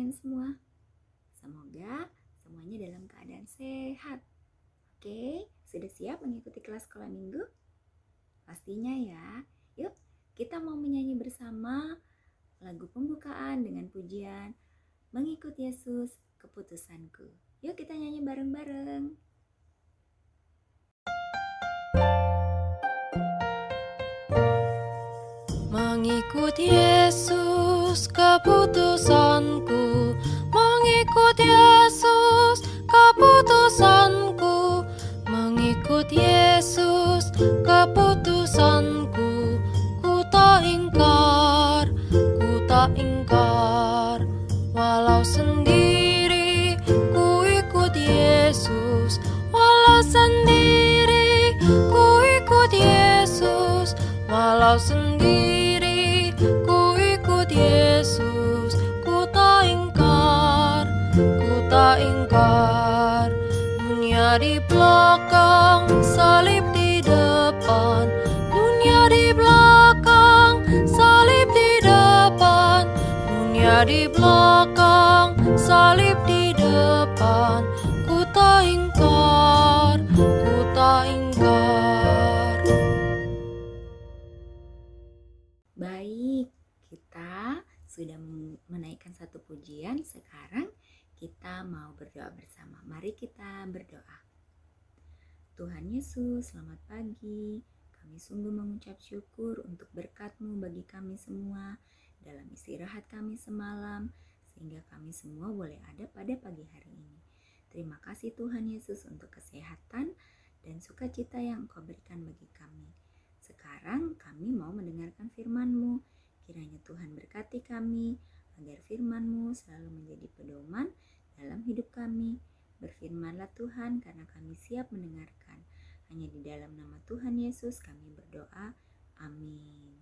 kalian semua. Semoga semuanya dalam keadaan sehat. Oke, sudah siap mengikuti kelas sekolah minggu? Pastinya ya. Yuk, kita mau menyanyi bersama lagu pembukaan dengan pujian Mengikut Yesus Keputusanku. Yuk kita nyanyi bareng-bareng. Mengikut Yesus keputusanku, mengikut Yesus keputusanku, mengikut Yesus keputusanku. Ku tak ingkar, walau sendiri ku ikut Yesus, walau sendiri ku ikut Yesus, walau sendiri ku ikut Yesus. Ku tak ingkar, dunia di belakang, salib di depan, dunia di belakang, salib di depan, dunia di belakang, salib di depan. Ku tak ingkar. Baik, kita sudah menaikkan satu pujian. Sekarang kita mau berdoa bersama. Mari kita berdoa. Tuhan Yesus, selamat pagi. Kami sungguh mengucap syukur untuk berkat-Mu bagi kami semua dalam istirahat kami semalam, sehingga kami semua boleh ada pada pagi hari ini. Terima kasih Tuhan Yesus untuk kesehatan dan sukacita yang Engkau berikan bagi kami. Sekarang kami mau mendengarkan firman-Mu. Kiranya Tuhan berkati kami agar firman-Mu selalu menjadi pedoman dalam hidup kami. Berfirmanlah Tuhan, karena kami siap mendengarkan. Hanya di dalam nama Tuhan Yesus kami berdoa. Amin.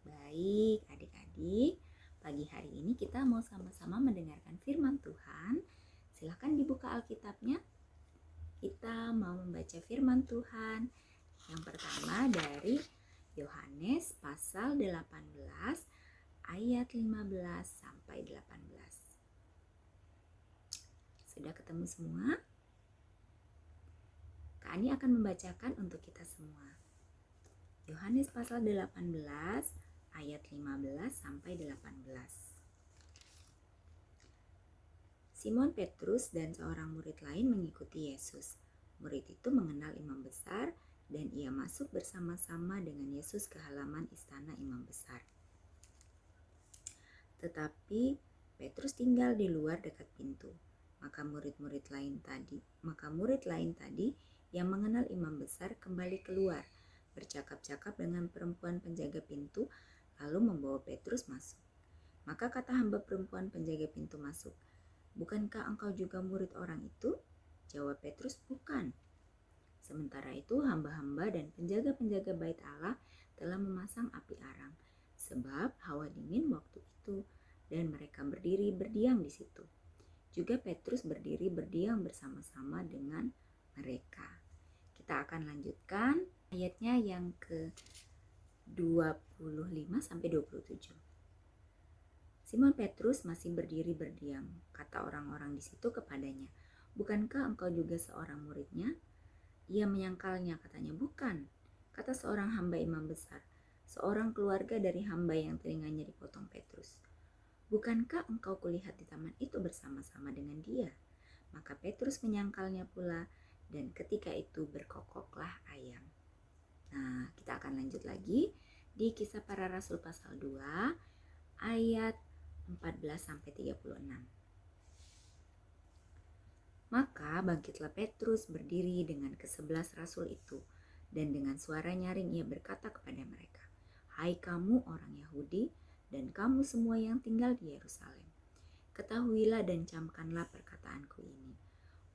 Baik adik-adik, pagi hari ini kita mau sama-sama mendengarkan firman Tuhan. Silahkan dibuka Alkitabnya. Kita mau membaca firman Tuhan. Yang pertama dari Yohanes pasal 18 ayat 15 sampai 18. Sudah ketemu semua? Kak Ani akan membacakan untuk kita semua. Yohanes pasal 18 ayat 15 sampai 18. Simon Petrus dan seorang murid lain mengikuti Yesus. Murid itu mengenal imam besar dan ia masuk bersama-sama dengan Yesus ke halaman istana imam besar. Tetapi Petrus tinggal di luar dekat pintu. Maka murid lain tadi yang mengenal imam besar kembali keluar, bercakap-cakap dengan perempuan penjaga pintu, lalu membawa Petrus masuk. Maka kata hamba perempuan penjaga pintu masuk, "Bukankah engkau juga murid orang itu?" Jawab Petrus, "Bukan." Sementara itu hamba-hamba dan penjaga-penjaga bait Allah telah memasang api arang, sebab hawa dingin waktu itu, dan mereka berdiri berdiam di situ. Juga Petrus berdiri berdiam bersama-sama dengan mereka. Kita akan lanjutkan ayatnya yang ke-25 sampai 27. Simon Petrus masih berdiri berdiam. Kata orang-orang di situ kepadanya, "Bukankah engkau juga seorang muridnya?" Ia menyangkalnya, katanya, "Bukan." Kata seorang hamba imam besar, seorang keluarga dari hamba yang telinganya dipotong Petrus, "Bukankah engkau kulihat di taman itu bersama-sama dengan dia?" Maka Petrus menyangkalnya pula, dan ketika itu berkokoklah ayam. Nah, kita akan lanjut lagi di Kisah Para Rasul pasal 2 ayat 14 sampai 36. Maka bangkitlah Petrus berdiri dengan ke-11 rasul itu, dan dengan suara nyaring ia berkata kepada mereka, "Hai kamu orang Yahudi, dan kamu semua yang tinggal di Yerusalem, ketahuilah dan camkanlah perkataanku ini.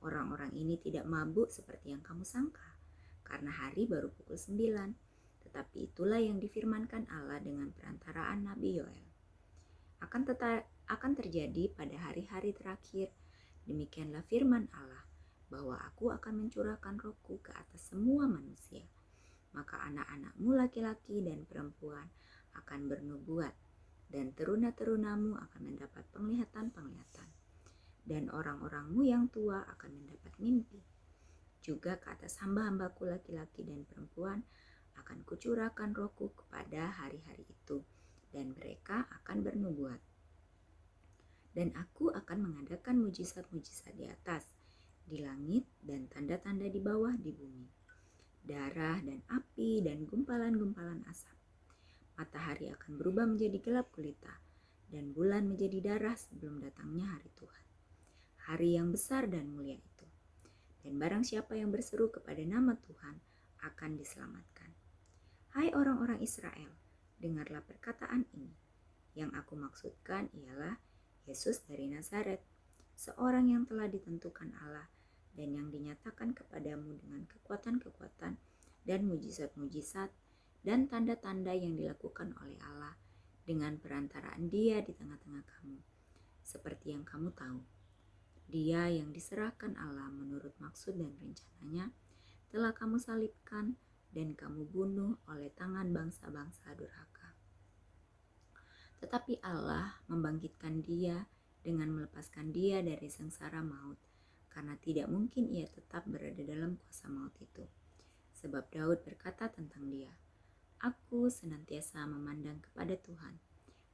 Orang-orang ini tidak mabuk seperti yang kamu sangka, karena hari baru pukul 9. Tetapi itulah yang difirmankan Allah dengan perantaraan Nabi Yoel. Akan terjadi pada hari-hari terakhir, demikianlah firman Allah, bahwa aku akan mencurahkan rohku ke atas semua manusia. Maka anak-anakmu laki-laki dan perempuan akan bernubuat. dan teruna-terunamu akan mendapat penglihatan-penglihatan, dan orang-orangmu yang tua akan mendapat mimpi. Juga ke atas hamba-hambaku laki-laki dan perempuan akan kucurahkan rohku kepada hari-hari itu, dan mereka akan bernubuat. Dan aku akan mengadakan mujizat-mujizat di atas, di langit, dan tanda-tanda di bawah di bumi. Darah dan api dan gumpalan-gumpalan asap. Matahari akan berubah menjadi gelap gulita, dan bulan menjadi darah sebelum datangnya hari Tuhan, hari yang besar dan mulia itu. Dan barang siapa yang berseru kepada nama Tuhan akan diselamatkan. Hai orang-orang Israel, dengarlah perkataan ini. Yang aku maksudkan ialah Yesus dari Nazaret, seorang yang telah ditentukan Allah dan yang dinyatakan kepadamu dengan kekuatan-kekuatan dan mujizat-mujizat dan tanda-tanda yang dilakukan oleh Allah dengan perantaraan Dia di tengah-tengah kamu, seperti yang kamu tahu. Dia yang diserahkan Allah menurut maksud dan rencananya telah kamu salibkan dan kamu bunuh oleh tangan bangsa-bangsa durhaka. Tetapi Allah membangkitkan Dia dengan melepaskan Dia dari sengsara maut, karena tidak mungkin Ia tetap berada dalam kuasa maut itu. Sebab Daud berkata tentang Dia, aku senantiasa memandang kepada Tuhan,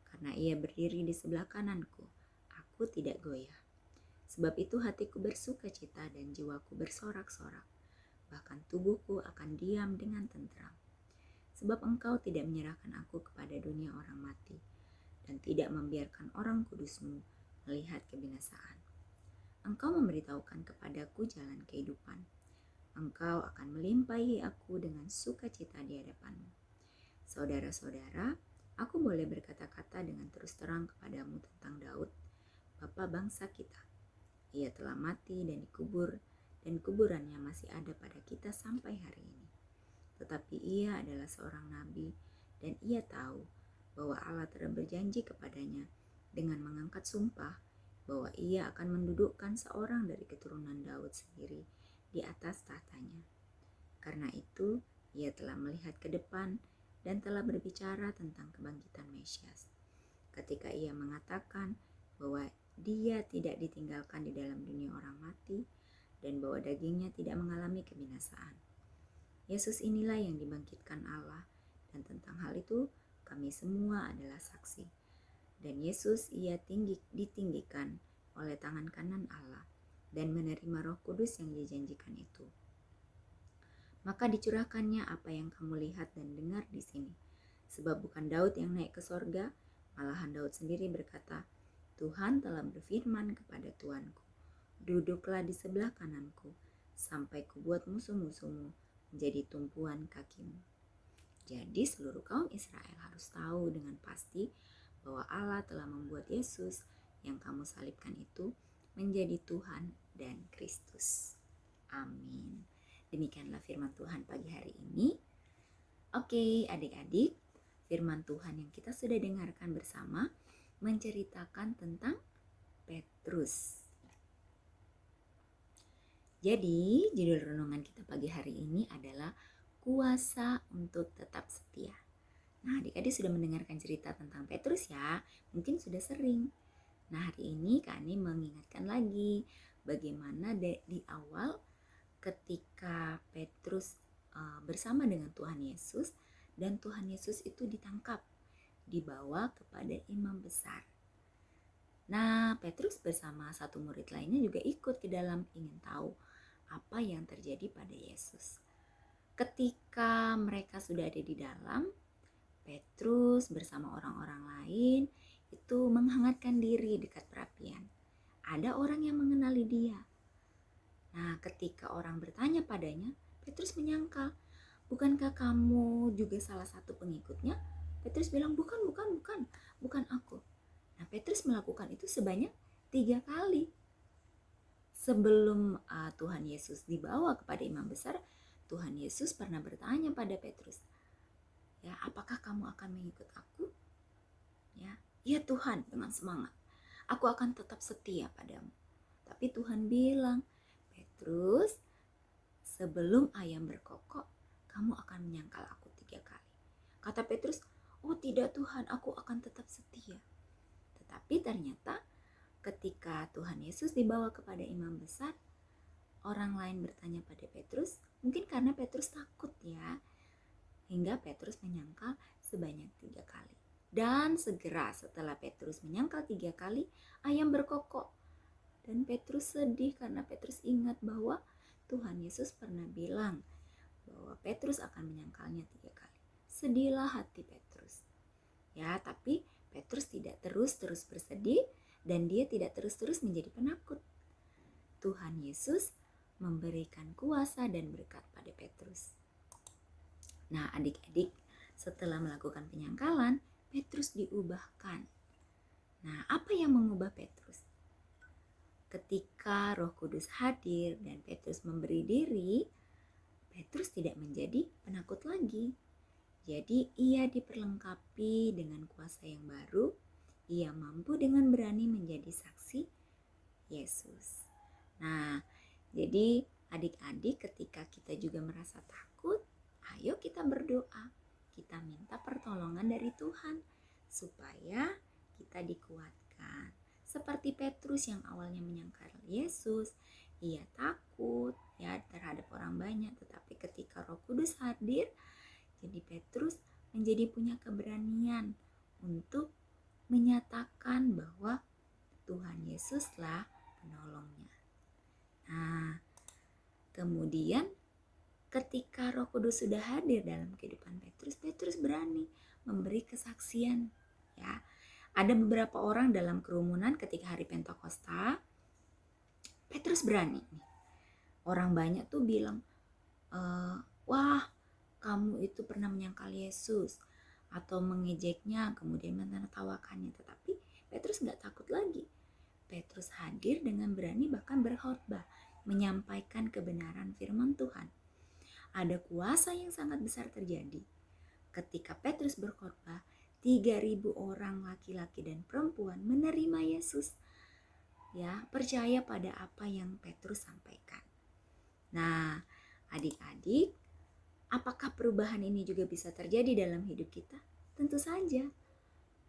karena Ia berdiri di sebelah kananku, aku tidak goyah. Sebab itu hatiku bersuka cita dan jiwaku bersorak-sorak, bahkan tubuhku akan diam dengan tentram. Sebab Engkau tidak menyerahkan aku kepada dunia orang mati, dan tidak membiarkan orang kudusmu melihat kebinasaan. Engkau memberitahukan kepadaku jalan kehidupan. Engkau akan melimpahi aku dengan sukacita di hadapanmu. Saudara-saudara, aku boleh berkata-kata dengan terus terang kepadamu tentang Daud, bapa bangsa kita. Ia telah mati dan dikubur, dan kuburannya masih ada pada kita sampai hari ini. Tetapi ia adalah seorang nabi, dan ia tahu bahwa Allah telah berjanji kepadanya dengan mengangkat sumpah bahwa ia akan mendudukkan seorang dari keturunan Daud sendiri di atas tahtanya. Karena itu, ia telah melihat ke depan dan telah berbicara tentang kebangkitan Mesias. Ketika ia mengatakan bahwa dia tidak ditinggalkan di dalam dunia orang mati dan bahwa dagingnya tidak mengalami kebinasaan. Yesus inilah yang dibangkitkan Allah, dan tentang hal itu kami semua adalah saksi. Dan Yesus ia ditinggikan oleh tangan kanan Allah dan menerima Roh Kudus yang dijanjikan itu. Maka dicurahkannya apa yang kamu lihat dan dengar di sini. Sebab bukan Daud yang naik ke sorga, malahan Daud sendiri berkata, Tuhan telah berfirman kepada Tuanku, duduklah di sebelah kananku, sampai kubuat musuh-musuhmu menjadi tumpuan kakimu. Jadi seluruh kaum Israel harus tahu dengan pasti bahwa Allah telah membuat Yesus yang kamu salibkan itu menjadi Tuhan dan Kristus. Amin. Demikianlah firman Tuhan pagi hari ini. Oke, adik-adik, firman Tuhan yang kita sudah dengarkan bersama menceritakan tentang Petrus. Jadi, judul renungan kita pagi hari ini adalah kuasa untuk tetap setia. Nah, adik-adik sudah mendengarkan cerita tentang Petrus ya, mungkin sudah sering. Nah, hari ini kami mengingatkan lagi bagaimana di awal ketika Petrus bersama dengan Tuhan Yesus, dan Tuhan Yesus itu ditangkap, dibawa kepada imam besar. Nah, Petrus bersama satu murid lainnya juga ikut ke dalam, ingin tahu apa yang terjadi pada Yesus. Ketika mereka sudah ada di dalam, Petrus bersama orang-orang lain itu menghangatkan diri dekat perapian. Ada orang yang mengenali dia. Nah, ketika orang bertanya padanya, Petrus menyangkal, bukankah kamu juga salah satu pengikutnya? Petrus bilang, bukan aku. Nah, Petrus melakukan itu sebanyak 3 kali. Sebelum Tuhan Yesus dibawa kepada imam besar, Tuhan Yesus pernah bertanya pada Petrus, ya, apakah kamu akan mengikut aku? Ya Tuhan, dengan semangat. Aku akan tetap setia padamu. Tapi Tuhan bilang, Petrus, sebelum ayam berkokok, kamu akan menyangkal aku 3 kali. Kata Petrus, "Oh tidak Tuhan, aku akan tetap setia." Tetapi ternyata ketika Tuhan Yesus dibawa kepada imam besar, orang lain bertanya pada Petrus, mungkin karena Petrus takut ya, hingga Petrus menyangkal sebanyak 3 kali. Dan segera setelah Petrus menyangkal 3 kali, ayam berkokok. Dan Petrus sedih karena Petrus ingat bahwa Tuhan Yesus pernah bilang bahwa Petrus akan menyangkalnya 3 kali. Sedihlah hati Petrus. Ya, tapi Petrus tidak terus-terus bersedih dan dia tidak terus-terus menjadi penakut. Tuhan Yesus memberikan kuasa dan berkat pada Petrus. Nah, adik-adik, setelah melakukan penyangkalan, Petrus diubahkan. Nah, apa yang mengubah Petrus? Ketika Roh Kudus hadir dan Petrus memberi diri, Petrus tidak menjadi penakut lagi. Jadi ia diperlengkapi dengan kuasa yang baru. Ia mampu dengan berani menjadi saksi Yesus. Nah, jadi adik-adik, ketika kita juga merasa takut, ayo kita berdoa. Kita minta pertolongan dari Tuhan supaya kita dikuatkan. Seperti Petrus yang awalnya menyangkal Yesus, ia takut ya terhadap orang banyak, tetapi ketika Roh Kudus hadir, jadi Petrus menjadi punya keberanian untuk menyatakan bahwa Tuhan Yesuslah penolongnya. Nah, kemudian ketika Roh Kudus sudah hadir dalam kehidupan Petrus, Petrus berani memberi kesaksian ya. Ada beberapa orang dalam kerumunan ketika hari Pentakosta, Petrus berani. Orang banyak tuh bilang, wah kamu itu pernah menyangkal Yesus, atau mengejeknya, kemudian menertawakannya. Tetapi Petrus gak takut lagi. Petrus hadir dengan berani bahkan berkhotbah, menyampaikan kebenaran firman Tuhan. Ada kuasa yang sangat besar terjadi. Ketika Petrus berkhotbah, 3.000 orang laki-laki dan perempuan menerima Yesus. Ya, percaya pada apa yang Petrus sampaikan. Nah, adik-adik, apakah perubahan ini juga bisa terjadi dalam hidup kita? Tentu saja.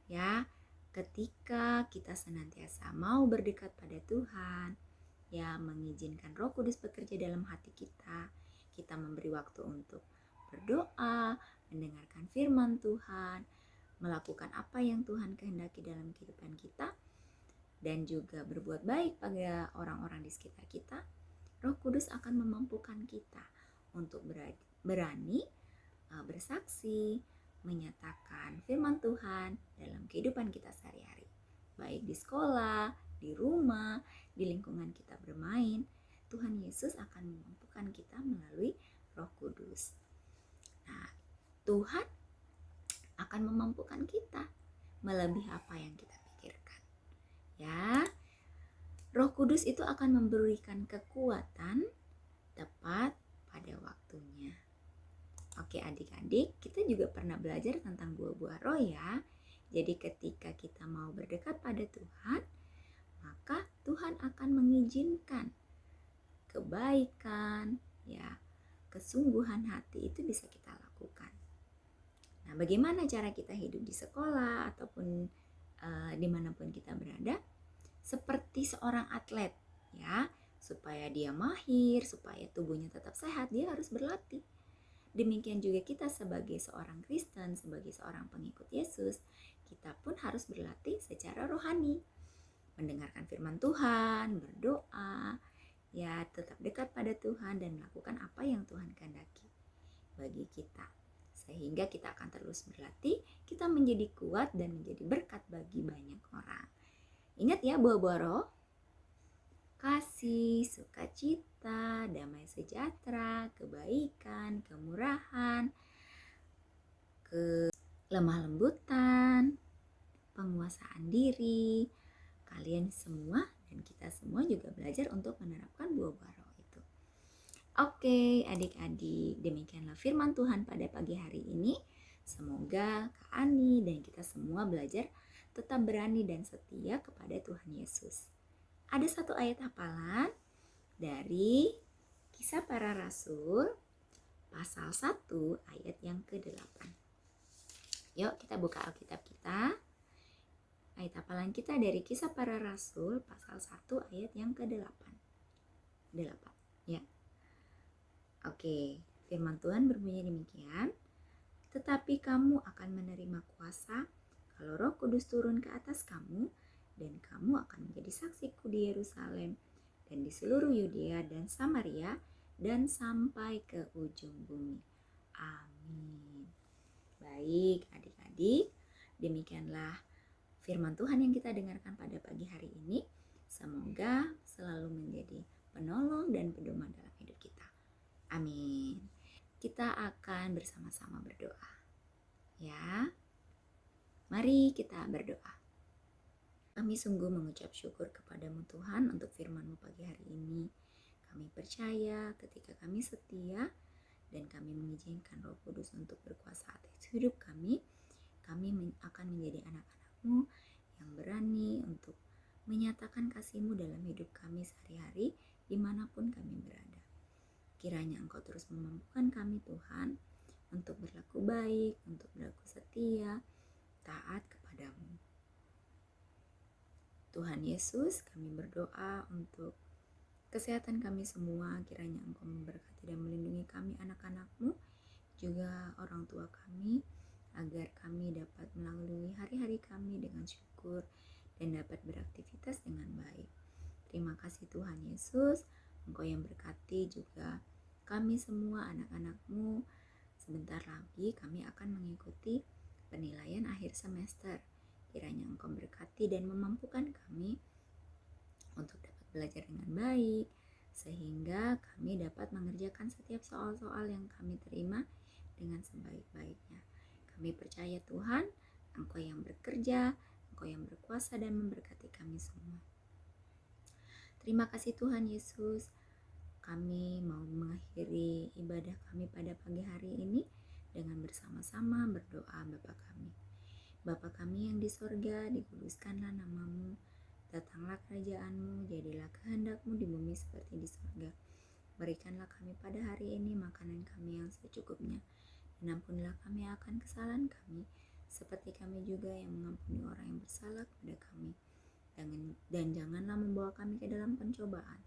Ya, ketika kita senantiasa mau berdekat pada Tuhan, ya mengizinkan Roh Kudus bekerja dalam hati kita memberi waktu untuk berdoa, mendengarkan firman Tuhan, melakukan apa yang Tuhan kehendaki dalam kehidupan kita, dan juga berbuat baik pada orang-orang di sekitar kita, Roh Kudus akan memampukan kita untuk berani bersaksi, menyatakan firman Tuhan dalam kehidupan kita sehari-hari, baik di sekolah, di rumah, di lingkungan kita bermain. Tuhan Yesus akan memampukan kita melalui Roh Kudus. Nah, Tuhan akan memampukan kita melebihi apa yang kita pikirkan. Ya, Roh Kudus itu akan memberikan kekuatan tepat pada waktunya. Oke adik-adik, kita juga pernah belajar tentang buah-buah roh ya. Jadi ketika kita mau berdekat pada Tuhan, maka Tuhan akan mengizinkan kebaikan, ya, kesungguhan hati itu bisa kita lakukan. Nah, bagaimana cara kita hidup di sekolah ataupun dimanapun kita berada? Seperti seorang atlet, ya, supaya dia mahir, supaya tubuhnya tetap sehat, dia harus berlatih. Demikian juga kita sebagai seorang Kristen, sebagai seorang pengikut Yesus, kita pun harus berlatih secara rohani. Mendengarkan firman Tuhan, berdoa, ya tetap dekat pada Tuhan dan melakukan apa yang Tuhan kehendaki bagi kita. Sehingga kita akan terus berlatih, kita menjadi kuat dan menjadi berkat bagi banyak orang. Ingat ya buah-buah roh, kasih, sukacita, damai sejahtera, kebaikan, kemurahan, kelemah lembutan, penguasaan diri. Kalian semua dan kita semua juga belajar untuk menerapkan buah-buah roh itu. Oke, adik-adik, demikianlah firman Tuhan pada pagi hari ini. Semoga Kak Ani dan kita semua belajar tetap berani dan setia kepada Tuhan Yesus. Ada satu ayat hafalan dari Kisah Para Rasul pasal 1 ayat yang ke-8. Yuk kita buka Alkitab kita. Ayat hafalan kita dari Kisah Para Rasul pasal 1 ayat yang ke-8. 8, ya. Oke, firman Tuhan berbunyi demikian. Tetapi kamu akan menerima kuasa kalau Roh Kudus turun ke atas kamu, dan kamu akan menjadi saksiku di Yerusalem dan di seluruh Yudea dan Samaria dan sampai ke ujung bumi. Amin. Baik adik-adik, demikianlah firman Tuhan yang kita dengarkan pada pagi hari ini. Semoga selalu menjadi penolong dan pedoman dalam hidup kita. Amin. Kita akan bersama-sama berdoa. Ya. Mari kita berdoa. Kami sungguh mengucap syukur kepadamu Tuhan untuk firman-Mu pagi hari ini. Kami percaya ketika kami setia dan kami mengizinkan Roh Kudus untuk berkuasa atas hidup kami akan menjadi anak-anak-Mu yang berani untuk menyatakan kasih-Mu dalam hidup kami sehari-hari dimanapun kami berada. Kiranya Engkau terus memampukan kami Tuhan untuk berlaku baik, untuk berlaku setia, taat kepadamu. Tuhan Yesus, kami berdoa untuk kesehatan kami semua. Kiranya Engkau memberkati dan melindungi kami anak-anak-Mu, juga orang tua kami, agar kami dapat melalui hari-hari kami dengan syukur dan dapat beraktivitas dengan baik. Terima kasih Tuhan Yesus, Engkau yang berkati juga kami semua anak-anak-Mu. Sebentar lagi kami akan mengikuti penilaian akhir semester. Kiranya Engkau berkati dan memampukan kami untuk dapat belajar dengan baik, sehingga kami dapat mengerjakan setiap soal-soal yang kami terima dengan sebaik-baiknya. Kami percaya Tuhan, Engkau yang bekerja, Engkau yang berkuasa dan memberkati kami semua. Terima kasih Tuhan Yesus. Kami mau mengakhiri ibadah kami pada pagi hari ini dengan bersama-sama berdoa Bapa kami. Bapa kami yang di sorga, dikuduskanlah nama-Mu, datanglah kerajaan-Mu, jadilah kehendak-Mu di bumi seperti di sorga. Berikanlah kami pada hari ini makanan kami yang secukupnya, dan ampunilah kami akan kesalahan kami, seperti kami juga yang mengampuni orang yang bersalah kepada kami. Dan janganlah membawa kami ke dalam pencobaan,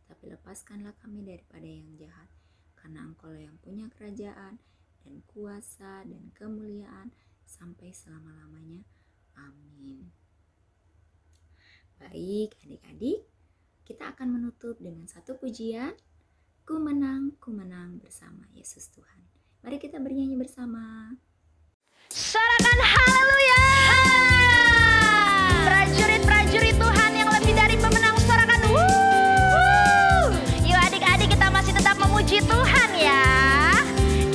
tetapi lepaskanlah kami daripada yang jahat, karena Engkau-lah yang punya kerajaan dan kuasa dan kemuliaan sampai selama-lamanya. Amin. Baik adik-adik, kita akan menutup dengan satu pujian. Ku menang bersama Yesus Tuhan. Mari kita bernyanyi bersama. Sorakan haleluya. Prajurit-prajurit Tuhan yang lebih dari pemenang, sorakan wuh. Yuk adik-adik, kita masih tetap memuji Tuhan ya.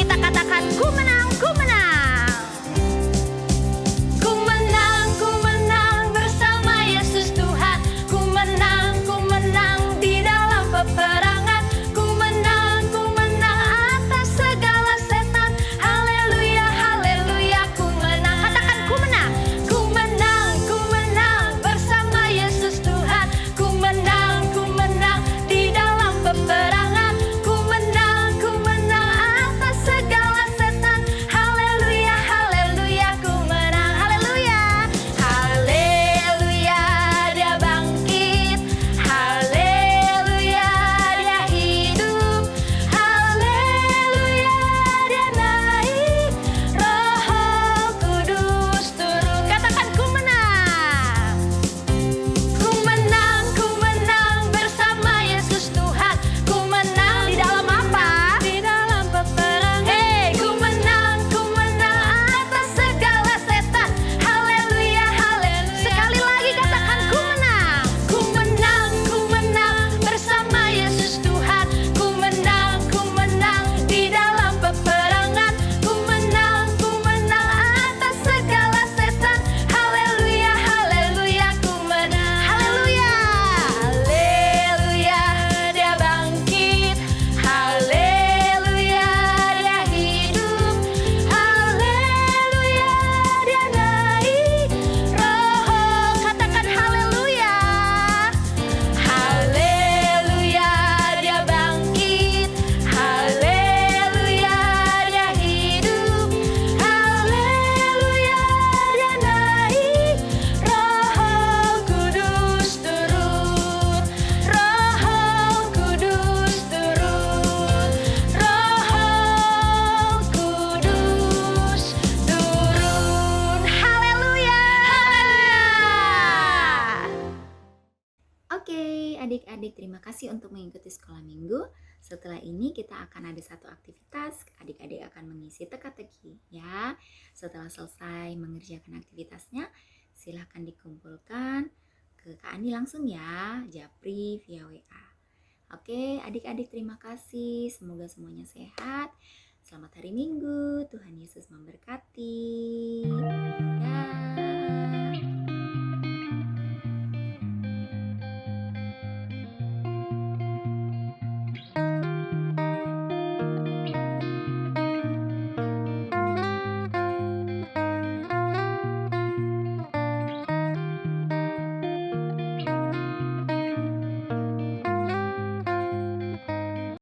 Kita katakan ku menang, ku menang. Ku menang bersama Yesus Tuhan. Ku menang di dalam peperangan. Ku menang atas segala setan. Haleluya, haleluya, ku menang. Katakan ku menang. Terima kasih untuk mengikuti sekolah minggu. Setelah ini kita akan ada satu aktivitas. Adik-adik akan mengisi teka-teki ya. Setelah selesai mengerjakan aktivitasnya, silahkan dikumpulkan ke Kak Andi langsung ya, Japri via WA. Oke, adik-adik terima kasih. Semoga semuanya sehat. Selamat hari Minggu. Tuhan Yesus memberkati. Dah.